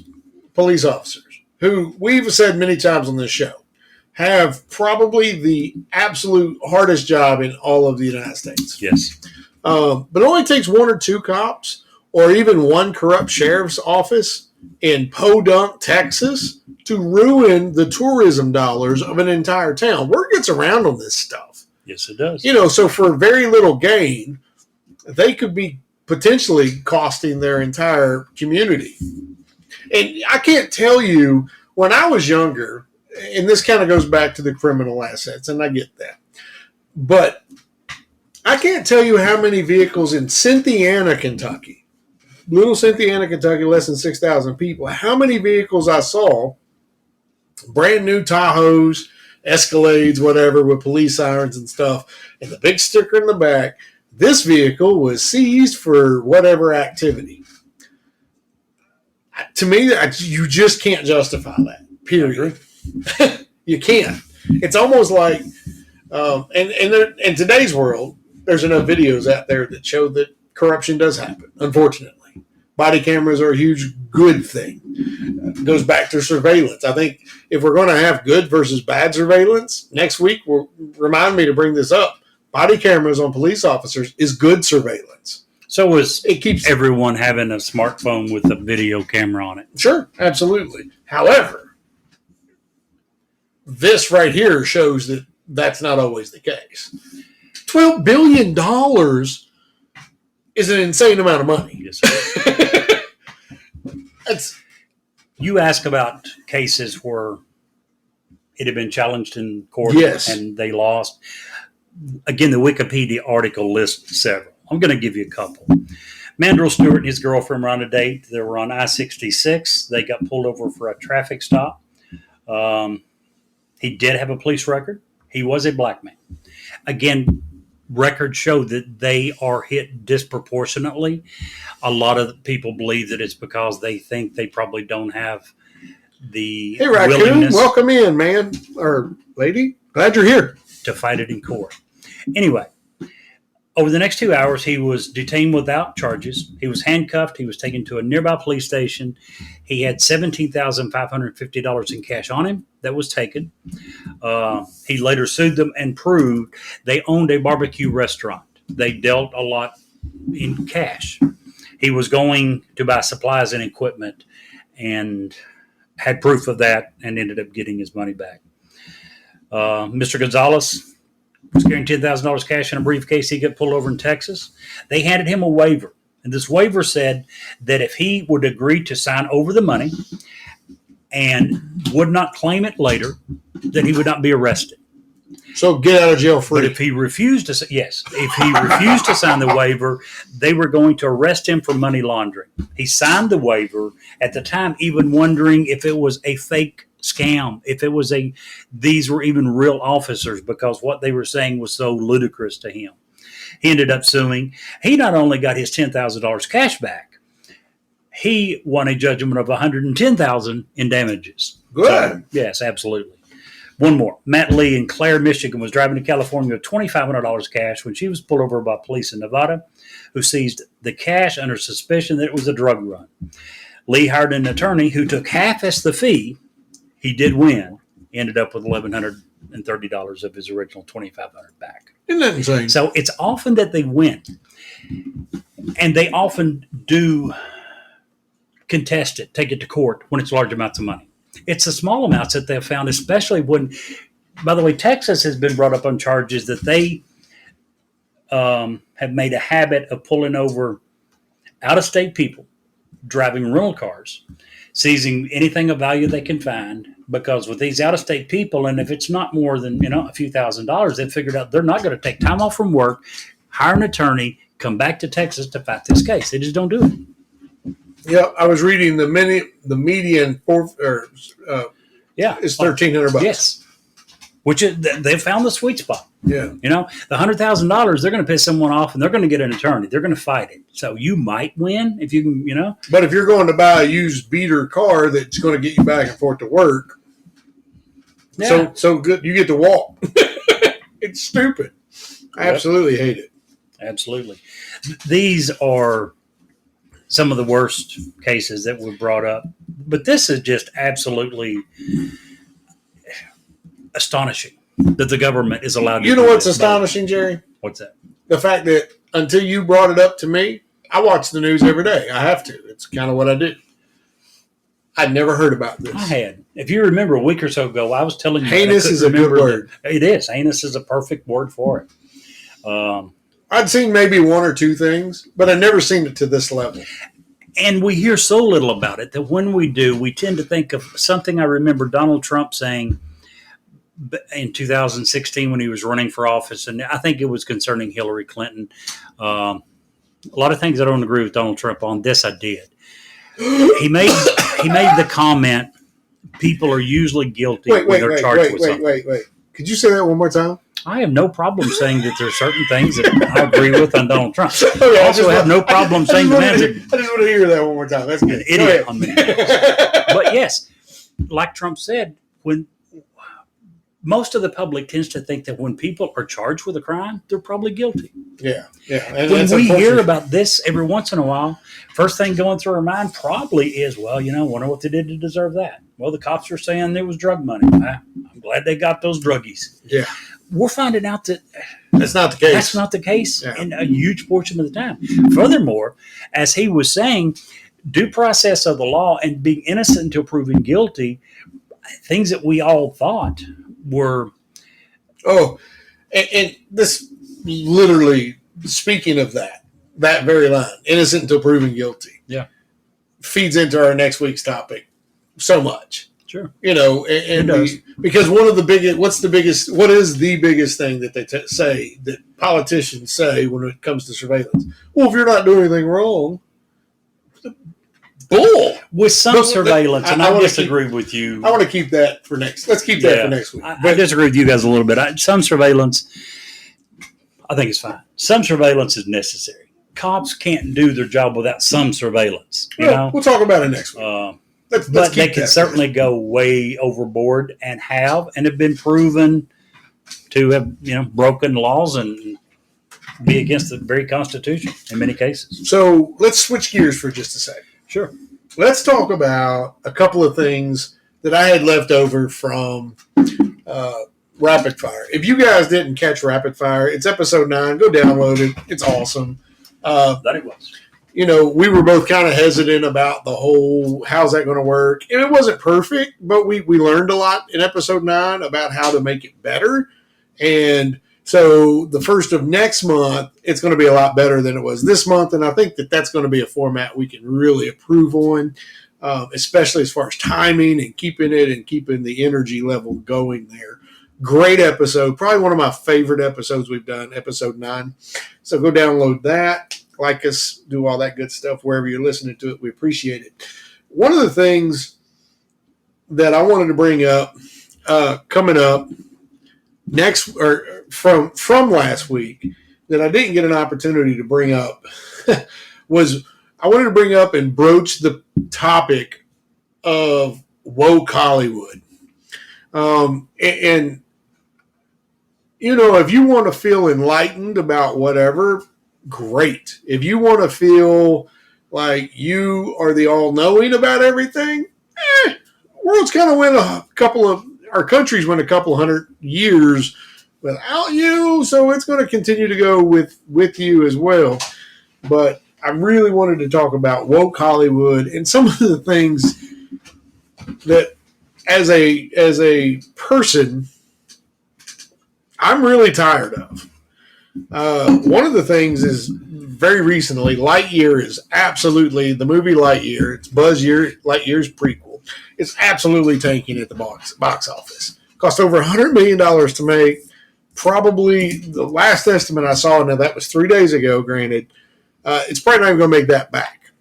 police officers, who we've said many times on this show, have probably the absolute hardest job in all of the United States. Yes. But it only takes one or two cops or even one corrupt sheriff's office in Podunk, Texas, to ruin the tourism dollars of an entire town. Word gets around on this stuff. Yes, it does. So for very little gain, they could be potentially costing their entire community. And I can't tell you, when I was younger, and this kind of goes back to the criminal assets, and I get that, but I can't tell you how many vehicles in Cynthiana, Kentucky, little Cynthiana, Kentucky, less than 6,000 people, how many vehicles I saw, brand new Tahoes Escalades, whatever, with police sirens and stuff, and the big sticker in the back. This vehicle was seized for whatever activity. To me, you just can't justify that. Period. You can't. It's almost like, in today's world, there's enough videos out there that show that corruption does happen, unfortunately. Body cameras are a huge good thing. It goes back to surveillance. I think if we're going to have good versus bad surveillance, next week, remind me to bring this up. Body cameras on police officers is good surveillance. So it keeps everyone having a smartphone with a video camera on it. Sure, absolutely. However, this right here shows that that's not always the case. $12 billion is an insane amount of money. Yes. You ask about cases where it had been challenged in court and they lost. Again, the Wikipedia article lists several. I'm going to give you a couple. Mandrell Stewart and his girlfriend were on a date. They were on I-66. They got pulled over for a traffic stop. He did have a police record. He was a black man. Again, records show that they are hit disproportionately. A lot of people believe that it's because they think they probably don't have the Raccoon, welcome in, man or lady. Glad you're here. To fight it in court. Anyway, over the next 2 hours, he was detained without charges. He was handcuffed. He was taken to a nearby police station. He had $17,550 in cash on him that was taken. He later sued them and proved they owned a barbecue restaurant. They dealt a lot in cash. He was going to buy supplies and equipment and had proof of that and ended up getting his money back. Mr. Gonzalez was carrying $10,000 cash in a briefcase. He got pulled over in Texas. They handed him a waiver. And this waiver said that if he would agree to sign over the money and would not claim it later, that he would not be arrested. So get out of jail free. But if he refused to sign the waiver, they were going to arrest him for money laundering. He signed the waiver at the time, even wondering if it was a fake scam, if it was these were even real officers, because what they were saying was so ludicrous to him. He ended up suing. He not only got his $10,000 cash back, he won a judgment of $110,000 in damages. Good. So, yes, absolutely. One more. Matt Lee in Clare, Michigan was driving to California with $2,500 cash when she was pulled over by police in Nevada, who seized the cash under suspicion that it was a drug run. Lee hired an attorney who took half as the fee. He did win. He ended up with $1,130 of his original $2,500 back. Isn't that insane? So it's often that they win. And they often do contest it, take it to court when it's large amounts of money. It's the small amounts that they've found, especially when, by the way, Texas has been brought up on charges that they have made a habit of pulling over out-of-state people, driving rental cars, seizing anything of value they can find, because with these out-of-state people, and if it's not more than, a few $1,000s, they've figured out they're not going to take time off from work, hire an attorney, come back to Texas to fight this case. They just don't do it. Yeah, I was reading the median is $1,300. Yes, which they found the sweet spot. Yeah, the $100,000 they're going to piss someone off, and they're going to get an attorney. They're going to fight it. So you might win if you can. But if you're going to buy a used beater car that's going to get you back and forth to work, so good you get to walk. It's stupid. I absolutely hate it. Absolutely, these are some of the worst cases that were brought up. But this is just absolutely astonishing that the government is allowed to do what's this. astonishing, Jerry? What's that? The fact that until you brought it up to me, I watch the news every day. I have to. It's kind of what I do. I'd never heard about this. I had. If you remember a week or so ago, I was telling you. Heinous is a good word. It is. Heinous is a perfect word for it. I'd seen maybe one or two things, but I'd never seen it to this level. And we hear so little about it that when we do, we tend to think of something I remember Donald Trump saying in 2016 when he was running for office, and I think it was concerning Hillary Clinton. A lot of things I don't agree with Donald Trump on. This I did. He made the comment, people are usually guilty when they're charged with something. Wait. Could you say that one more time? I have no problem saying that there are certain things that I agree with on Donald Trump. Okay, I also have no problem saying the man's I just want to hear that one more time. That's an good. idiot on many things. But yes, like Trump said, when most of the public tends to think that when people are charged with a crime, they're probably guilty. Yeah. And when we hear about this every once in a while, first thing going through our mind probably is, well, wonder what they did to deserve that. Well, the cops are saying there was drug money. I'm glad they got those druggies. Yeah. We're finding out that that's not the case. That's not the case in a huge portion of the time. Furthermore, as he was saying, due process of the law and being innocent until proven guilty, things that we all thought were. Oh, and this literally, speaking of that very line, innocent until proven guilty. Yeah. Feeds into our next week's topic so much. Sure. Because what is the biggest thing that they say, that politicians say when it comes to surveillance? Well, if you're not doing anything wrong, bull. With some surveillance, and I disagree with you. I want to keep that for next. Let's keep that for next week. I disagree with you guys a little bit. Some surveillance, I think it's fine. Some surveillance is necessary. Cops can't do their job without some surveillance. We'll talk about it next week. But they can certainly go way overboard and have been proven to have broken laws and be against the very Constitution in many cases. So let's switch gears for just a second. Sure. Let's talk about a couple of things that I had left over from Rapid Fire. If you guys didn't catch Rapid Fire, it's episode 9. Go download it. It's awesome. That it was. We were both kind of hesitant about the whole, how's that going to work? And it wasn't perfect, but we learned a lot in episode 9 about how to make it better. And so the first of next month, it's going to be a lot better than it was this month. And I think that's going to be a format we can really improve on, especially as far as timing and keeping the energy level going there. Great episode. Probably one of my favorite episodes we've done, episode 9. So go download that. Like us, do all that good stuff wherever you're listening to it. We appreciate it. One of the things that I wanted to bring up coming up next, or from last week, that I didn't get an opportunity to bring up was I wanted to bring up and broach the topic of woke Hollywood. And if you want to feel enlightened about whatever, great. If you want to feel like you are the all-knowing about everything, world's kind of our country's went a couple hundred years without you, so it's going to continue to go with you as well. But I really wanted to talk about woke Hollywood and some of the things that, as a person, I'm really tired of. One of the things is, very recently, Lightyear is absolutely, the movie Lightyear, it's Buzz Lightyear's prequel. It's absolutely tanking at the box office. Cost over $100 million to make. Probably the last estimate I saw, now that was 3 days ago, granted, it's probably not even going to make that back.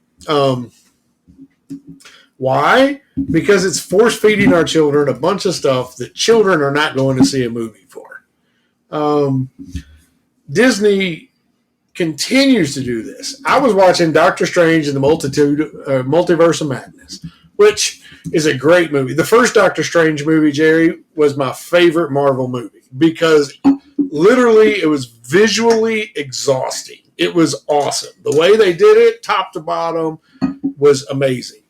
Why? Because it's force-feeding our children a bunch of stuff that children are not going to see a movie for. Disney continues to do this. I was watching Doctor Strange and the Multiverse of Madness, which is a great movie. The first Doctor Strange movie, Jerry, was my favorite Marvel movie because literally it was visually exhausting. It was awesome. The way they did it, top to bottom, was amazing.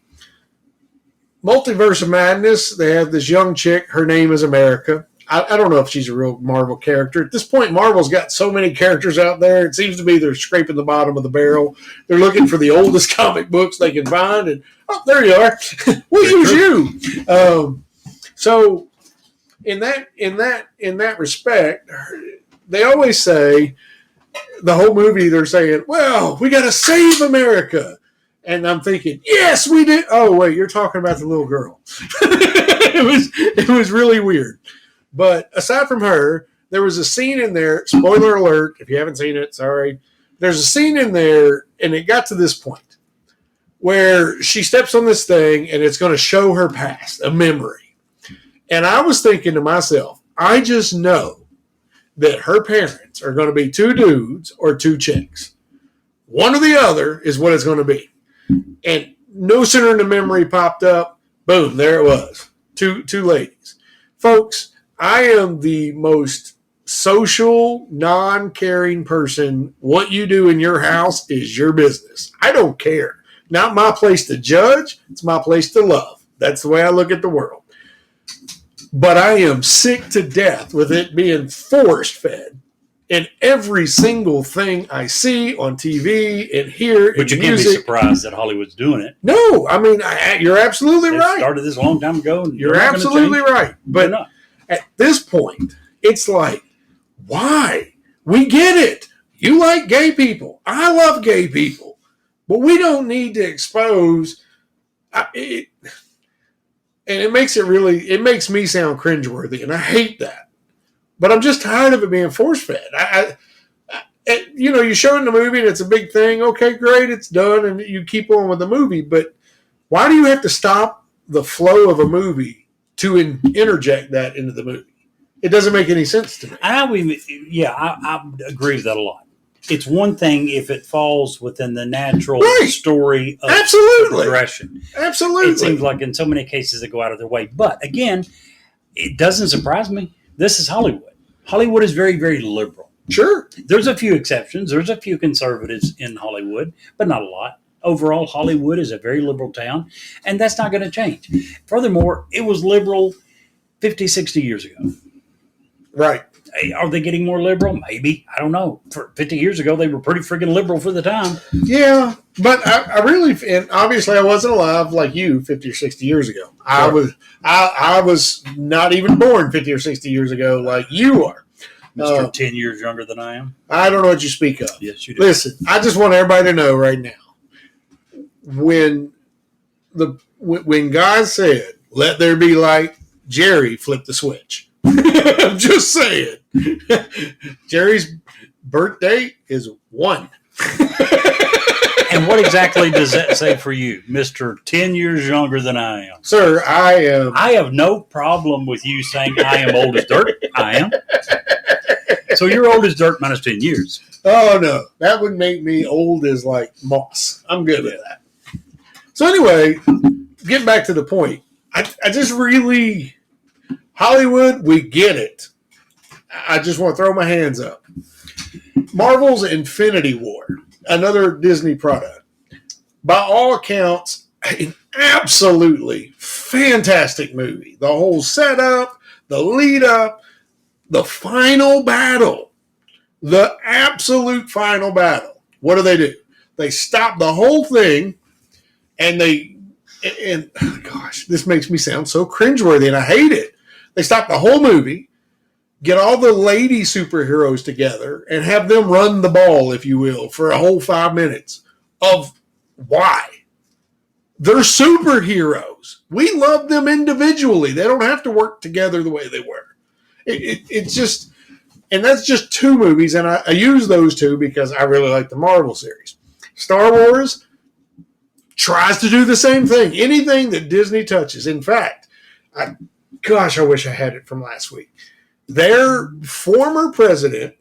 Multiverse of Madness, they have this young chick. Her name is America. I don't know if she's a real Marvel character. At this point, Marvel's got so many characters out there, it seems to be they're scraping the bottom of the barrel. They're looking for the oldest comic books they can find, and, oh, there you are. We'll use you. So in that respect, they always say, the whole movie, they're saying, well, we got to save America. And I'm thinking, yes, we did. Oh, wait, you're talking about the little girl. It was really weird. But aside from her, there was a scene in there, spoiler alert, if you haven't seen it, sorry. There's a scene in there, and it got to this point, where she steps on this thing, and it's going to show her past, a memory. And I was thinking to myself, I just know that her parents are going to be two dudes or two chicks. One or the other is what it's going to be. And no sooner than the memory popped up, boom, there it was. Two ladies. Folks, I am the most social, non-caring person. What you do in your house is your business. I don't care. Not my place to judge. It's my place to love. That's the way I look at the world. But I am sick to death with it being forced fed in every single thing I see on TV and hear in But you music. can't be surprised that Hollywood's doing it. No, I mean, you're absolutely They right. started this a long time ago. And You're absolutely right. They're But not. at this point, it's like, why? We get it. You like gay people. I love gay people. But we don't need to expose it. And it makes me sound cringeworthy, and I hate that. But I'm just tired of it being force-fed. You show in the movie and it's a big thing. Okay, great, it's done, and you keep on with the movie. But why do you have to stop the flow of a movie to interject that into the movie? It doesn't make any sense to me. I agree with that a lot. It's one thing if it falls within the natural story of progression. Absolutely. It seems like in so many cases they go out of their way. But again, it doesn't surprise me. This is Hollywood. Hollywood is very, very liberal. Sure. There's a few exceptions. There's a few conservatives in Hollywood, but not a lot. Overall, Hollywood is a very liberal town, and that's not going to change. Furthermore, it was liberal 50, 60 years ago. Right. Are they getting more liberal? Maybe. I don't know. For 50 years ago, they were pretty freaking liberal for the time. Yeah, but I really, and obviously I wasn't alive like you 50 or 60 years ago. Sure. I was not even born 50 or 60 years ago like you are. Mr. 10 years younger than I am. I don't know what you speak of. Yes, you do. Listen, I just want everybody to know right now, when God said, "Let there be light," Jerry flipped the switch. I'm just saying. Jerry's birth date is 1. And what exactly does that say for you, Mr. 10 years younger than I am? Sir, I am. I have no problem with you saying I am old as dirt. I am. So you're old as dirt minus 10 years. Oh, no. That would make me old as like moss. I'm good with that. So anyway, getting back to the point. I just really... Hollywood, we get it. I just want to throw my hands up. Marvel's Infinity War, another Disney product. By all accounts, an absolutely fantastic movie. The whole setup, the lead up, the final battle, the absolute final battle. What do? They stop the whole thing, and gosh, this makes me sound so cringeworthy, and I hate it. They stop the whole movie, get all the lady superheroes together, and have them run the ball, if you will, for a whole 5 minutes of why. They're superheroes. We love them individually. They don't have to work together the way they were. It's just, and that's just 2 movies, and I use those 2 because I really like the Marvel series. Star Wars tries to do the same thing. Anything that Disney touches. In fact, I wish I had it from last week. Their former president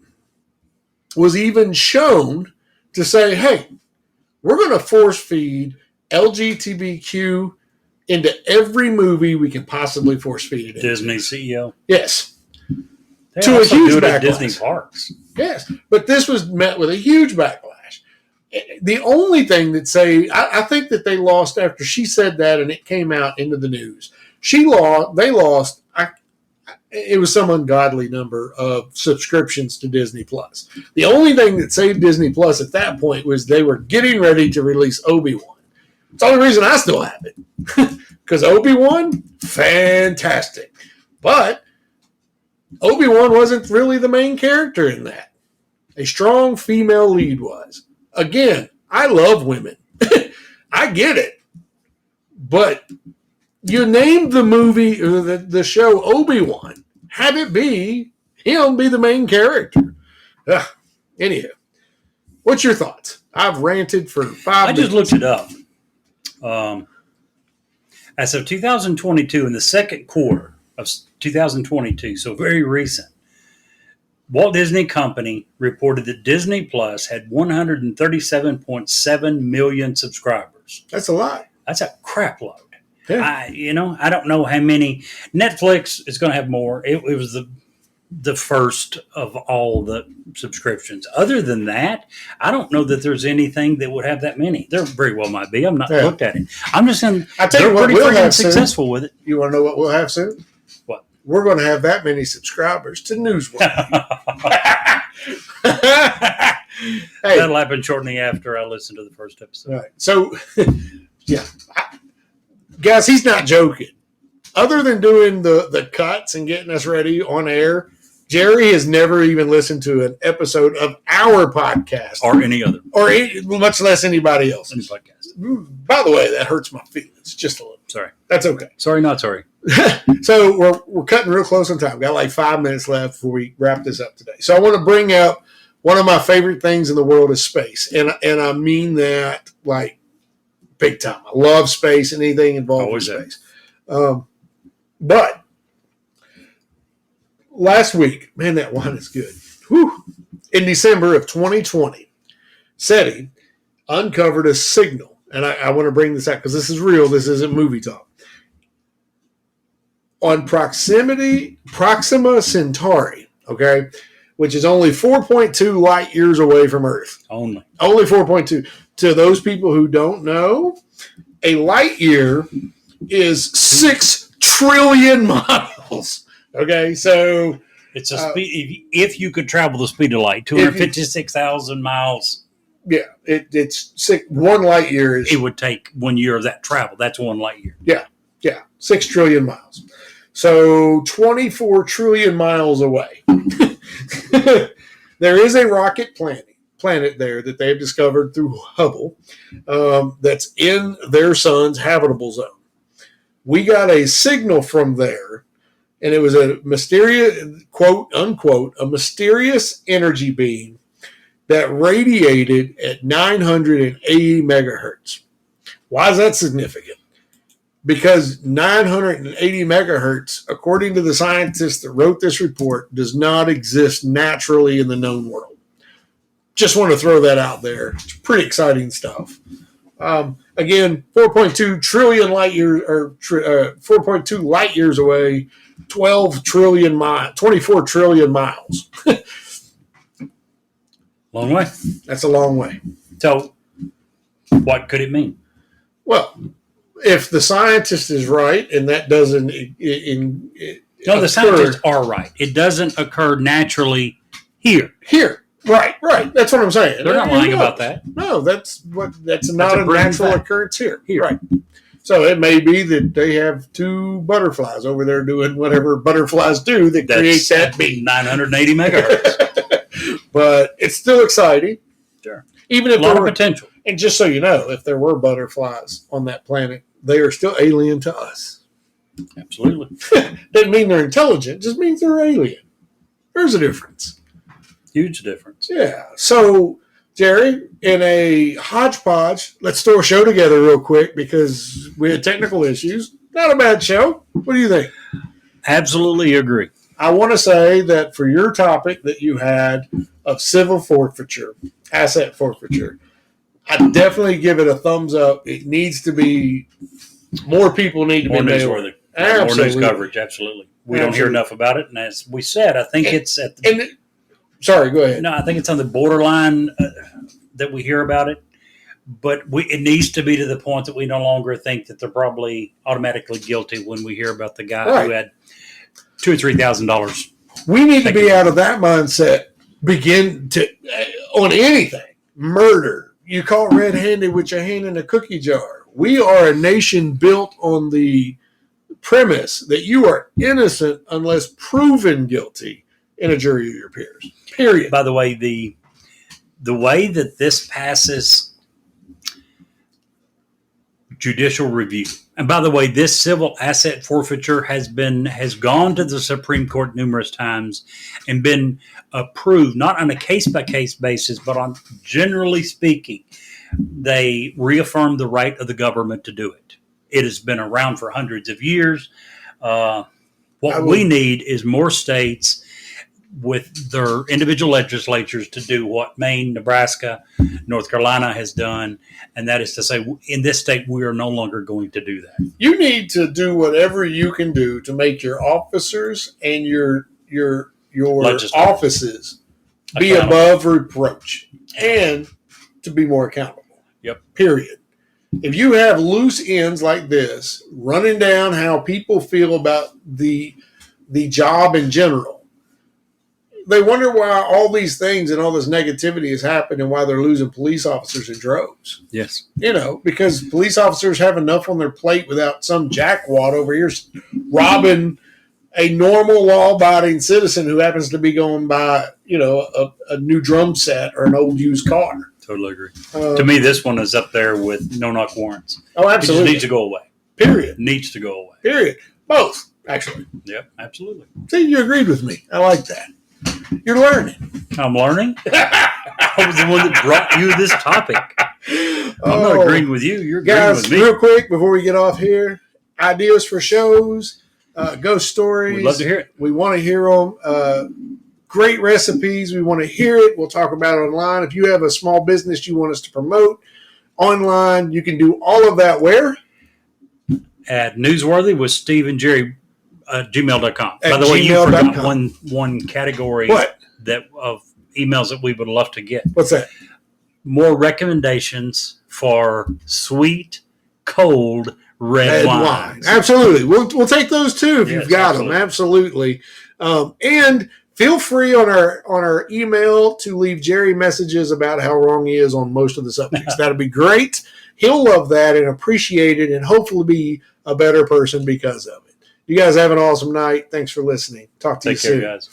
was even shown to say, hey, we're going to force feed LGBTQ into every movie we can possibly force feed it into. Disney CEO? Yes. They to a huge backlash. Disney parks. Yes. But this was met with a huge backlash. The only thing that I think that they lost after she said that and it came out into the news. They lost, it was some ungodly number of subscriptions to Disney Plus. The only thing that saved Disney Plus at that point was they were getting ready to release Obi-Wan. It's the only reason I still have it. Because Obi-Wan, fantastic. But Obi-Wan wasn't really the main character in that. A strong female lead was. Again, I love women. I get it. But you named the movie or the show Obi-Wan. Have it be him be the main character. Anyhow, what's your thoughts? I've ranted for 5 minutes. I just looked it up. As of 2022, in the second quarter, of 2022, so very recent, Walt Disney Company reported that Disney Plus had 137.7 million subscribers. That's a lot. That's a crap load. Yeah. I don't know how many. Netflix is going to have more. It was the first of all the subscriptions. Other than that, I don't know that there's anything that would have that many. There very well might be. I'm not looked at it. I'm just saying they're pretty freaking successful with it. You want to know what we'll have soon? What? We're going to have that many subscribers to Newsworthy. Hey. That'll happen shortly after I listen to the first episode. Right. So, yeah. Guys, he's not joking. Other than doing the cuts and getting us ready on air, Jerry has never even listened to an episode of our podcast. Or any other. Or much less anybody else. Any podcast. By the way, that hurts my feelings just a little. Sorry. That's okay. Sorry, not sorry. So we're cutting real close on time. Got like 5 minutes left before we wrap this up today. So I want to bring up one of my favorite things in the world is space. And I mean that like big time. I love space and anything involved with space. But last week, man, that wine is good. Whew. In December of 2020, SETI uncovered a signal. And I want to bring this out because this is real. This isn't movie talk. On Proxima Centauri, okay, which is only 4.2 light years away from Earth. Only 4.2. To those people who don't know, a light year is 6 trillion miles. Okay, so it's a speed. If you could travel the speed of light, 256,000 miles. Yeah, it's 1 light year is. It would take 1 year of that travel. That's 1 light year. Yeah, 6 trillion miles. So 24 trillion miles away. There is a rocket planet there that they've discovered through Hubble that's in their sun's habitable zone. We got a signal from there, and it was a mysterious, quote unquote, a mysterious energy beam that radiated at 980 megahertz. Why is that significant? Because 980 megahertz, according to the scientists that wrote this report, does not exist naturally in the known world. Just want to throw that out there. It's pretty exciting stuff. Again, 4.2 trillion light years, or 4.2 light years away, 24 trillion miles. Long way. That's a long way. So, what could it mean? Well, if the scientist is right, and that doesn't, no, the scientists are right. It doesn't occur naturally here. Right. That's what I'm saying. They're not lying about that. No, that's not a natural occurrence here. Right. So it may be that they have 2 butterflies over there doing whatever butterflies do that create that beam. 980 megahertz. But it's still exciting. Sure. Even if a lot of potential. And just so you know, if there were butterflies on that planet, they are still alien to us. Absolutely. Doesn't mean they're intelligent, just means they're alien. There's a difference. Huge difference. Yeah. So, Jerry, in a hodgepodge, let's throw a show together real quick because we had technical issues. Not a bad show. What do you think? Absolutely agree. I want to say that for your topic that you had of civil forfeiture, asset forfeiture, I definitely give it a thumbs up. It needs to be, more people need to be newsworthy. More news coverage, absolutely. We don't hear enough about it. And as we said, I think it's at the... Sorry, go ahead. No, I think it's on the borderline that we hear about it. But it needs to be to the point that we no longer think that they're probably automatically guilty when we hear about the guy who had $2,000 or $3,000. We need to be out of that mindset. Begin to on anything. Murder. You caught red-handed with your hand in a cookie jar. We are a nation built on the premise that you are innocent unless proven guilty in a jury of your peers. Period. By the way, the way that this passes judicial review, and by the way, this civil asset forfeiture has gone to the Supreme Court numerous times and been approved, not on a case-by-case basis, but on, generally speaking, they reaffirm the right of the government to do it. It has been around for hundreds of years. What we need is more states with their individual legislatures to do what Maine, Nebraska, North Carolina has done, and that is to say, in this state, we are no longer going to do that. You need to do whatever you can do to make your officers and your offices be above reproach and to be more accountable. Yep. Period. If you have loose ends like this, running down how people feel about the job in general, they wonder why all these things and all this negativity has happened and why they're losing police officers in droves. Yes. Because police officers have enough on their plate without some jackwad over here robbing a normal law-abiding citizen who happens to be going by, a new drum set or an old used car. Totally agree. To me, this one is up there with no-knock warrants. Oh, absolutely. It just needs to go away. Period. Needs to go away. Period. Both, actually. Yep, absolutely. See, you agreed with me. I like that. You're learning. I'm learning. I was the one that brought you this topic. I'm not agreeing with you. You're agreeing with me. Real quick, before we get off here, ideas for shows, ghost stories. We'd love to hear it. We want to hear them. Great recipes. We want to hear it. We'll talk about it online. If you have a small business you want us to promote online, you can do all of that where? At Newsworthy with Steve and Jerry. Gmail.com. At By the way, you gmail.com. forgot one category of emails that we would love to get. What's that? More recommendations for sweet, cold red wine. Absolutely. We'll take those too if you've got them. Absolutely. And feel free on our email to leave Jerry messages about how wrong he is on most of the subjects. That'll be great. He'll love that and appreciate it and hopefully be a better person because of it. You guys have an awesome night. Thanks for listening. Talk to you soon. Take care, guys.